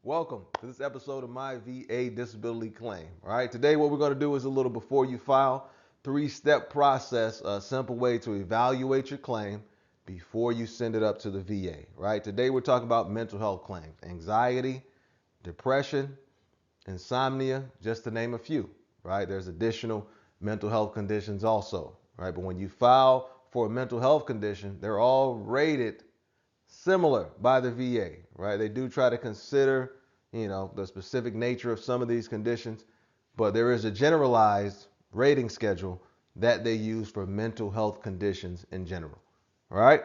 Welcome to this episode of my VA disability claim. All right, today what we're going to do is a little before you file, three-step process, a simple way to evaluate your claim before you send it up to the VA. Right, today we're talking about mental health claims, anxiety, depression, insomnia, just to name a few. Right, there's additional mental health conditions also. Right, but when you file for a mental health condition, they're all rated similar by the VA, right? They do try to consider, the specific nature of some of these conditions, but there is a generalized rating schedule that they use for mental health conditions in general, all right?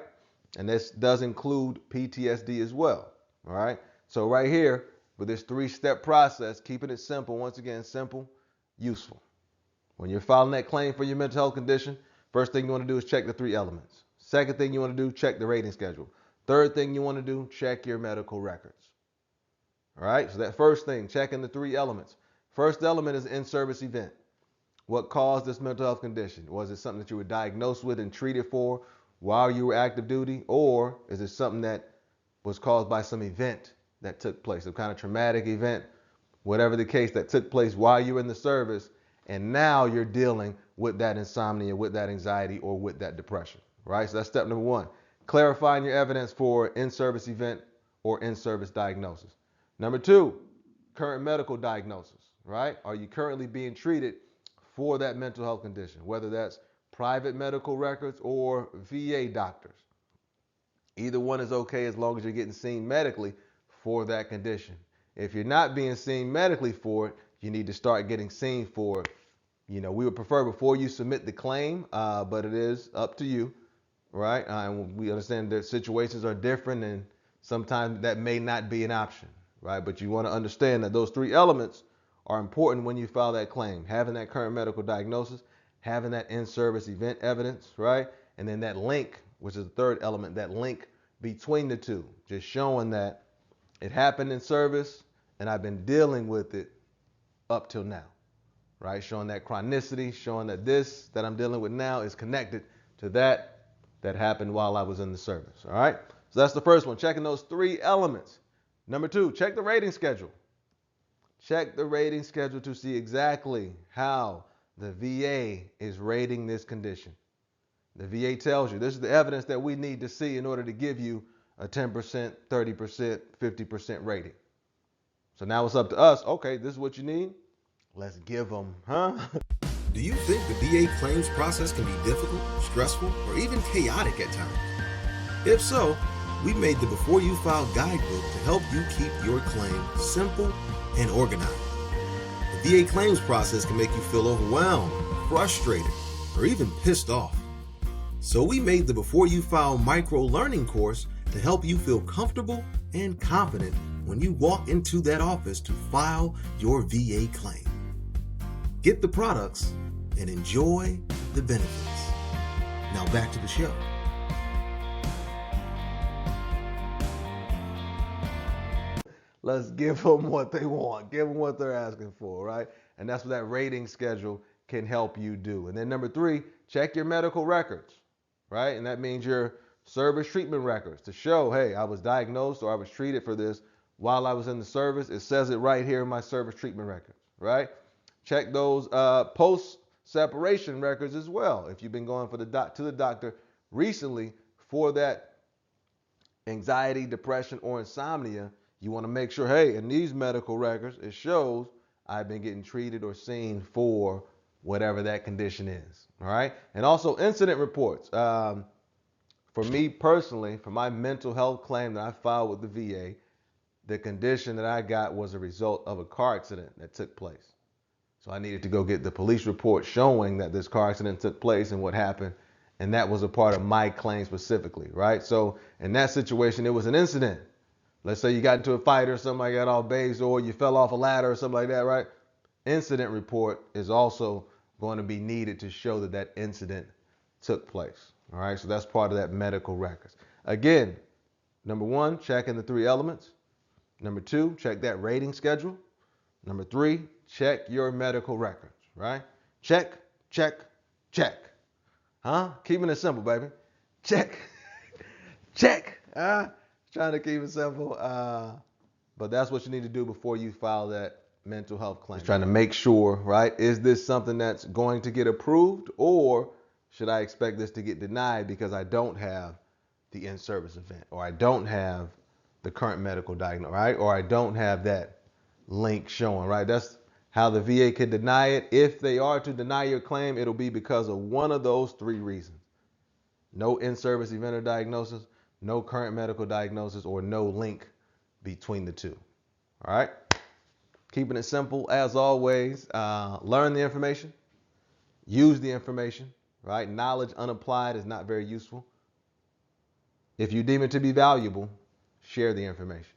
And this does include PTSD as well, all right? So right here, with this three-step process, keeping it simple, once again, simple, useful. When you're filing that claim for your mental health condition, first thing you want to do is check the three elements. Second thing you want to do, check the rating schedule. Third thing you want to do, check your medical records. All right, so that first thing, checking the three elements. First element is in-service event. What caused this mental health condition? Was it something that you were diagnosed with and treated for while you were active duty? Or is it something that was caused by some event that took place, some kind of traumatic event, whatever the case that took place while you were in the service, and now you're dealing with that insomnia, with that anxiety, or with that depression, right? So that's step number one. Clarifying your evidence for in-service event or in-service diagnosis. Number two, current medical diagnosis, right? Are you currently being treated for that mental health condition, whether that's private medical records or VA doctors? Either one is okay as long as you're getting seen medically for that condition. If you're not being seen medically for it, you need to start getting seen for it. We would prefer before you submit the claim, but it is up to you, right? And we understand that situations are different and sometimes that may not be an option, right? But you want to understand that those three elements are important when you file that claim. Having that current medical diagnosis, having that in-service event evidence, right? And then that link, which is the third element, that link between the two, just showing that it happened in service and I've been dealing with it up till now, right? Showing that chronicity, showing that this that I'm dealing with now is connected to that happened while I was in the service, all right? So that's the first one, checking those three elements. Number two, check the rating schedule. Check the rating schedule to see exactly how the VA is rating this condition. The VA tells you this is the evidence that we need to see in order to give you a 10%, 30%, 50% rating. So now it's up to us. Okay, this is what you need. Let's give them, huh? Do you think the VA claims process can be difficult, stressful, or even chaotic at times? If so, we made the Before You File Guidebook to help you keep your claim simple and organized. The VA claims process can make you feel overwhelmed, frustrated, or even pissed off. So we made the Before You File Microlearning Course to help you feel comfortable and confident when you walk into that office to file your VA claim. Get the products and enjoy the benefits. Now back to the show. Let's give them what they want. Give them what they're asking for, right? And that's what that rating schedule can help you do. And then number three, check your medical records, right? And that means your service treatment records to show, hey, I was diagnosed or I was treated for this while I was in the service. It says it right here in my service treatment records, right? Check those post-separation records as well. If you've been going to the doctor recently for that anxiety, depression, or insomnia, you want to make sure, hey, in these medical records, it shows I've been getting treated or seen for whatever that condition is. All right. And also incident reports. For me personally, for my mental health claim that I filed with the VA, the condition that I got was a result of a car accident that took place. So I needed to go get the police report showing that this car accident took place and what happened. And that was a part of my claim specifically, right? So in that situation, it was an incident. Let's say you got into a fight or something like that all base, or you fell off a ladder or something like that, right? Incident report is also going to be needed to show that that incident took place. All right, so that's part of that medical records. Again, number one, checking the three elements. Number two, check that rating schedule. Number three, check your medical records, right? Check, check, check. Huh? Keeping it simple, baby. Check, check. Trying to keep it simple. but that's what you need to do before you file that mental health claim. Just trying to make sure, right? Is this something that's going to get approved, or should I expect this to get denied because I don't have the in-service event, or I don't have the current medical diagnosis, right? Or I don't have that link showing, right? That's how the VA could deny it. If they are to deny your claim, it'll be because of one of those three reasons: no in-service event or diagnosis, no current medical diagnosis, or no link between the two. All right? Keeping it simple as always. Learn the information, use the information, right? Knowledge unapplied is not very useful. If you deem it to be valuable, share the information.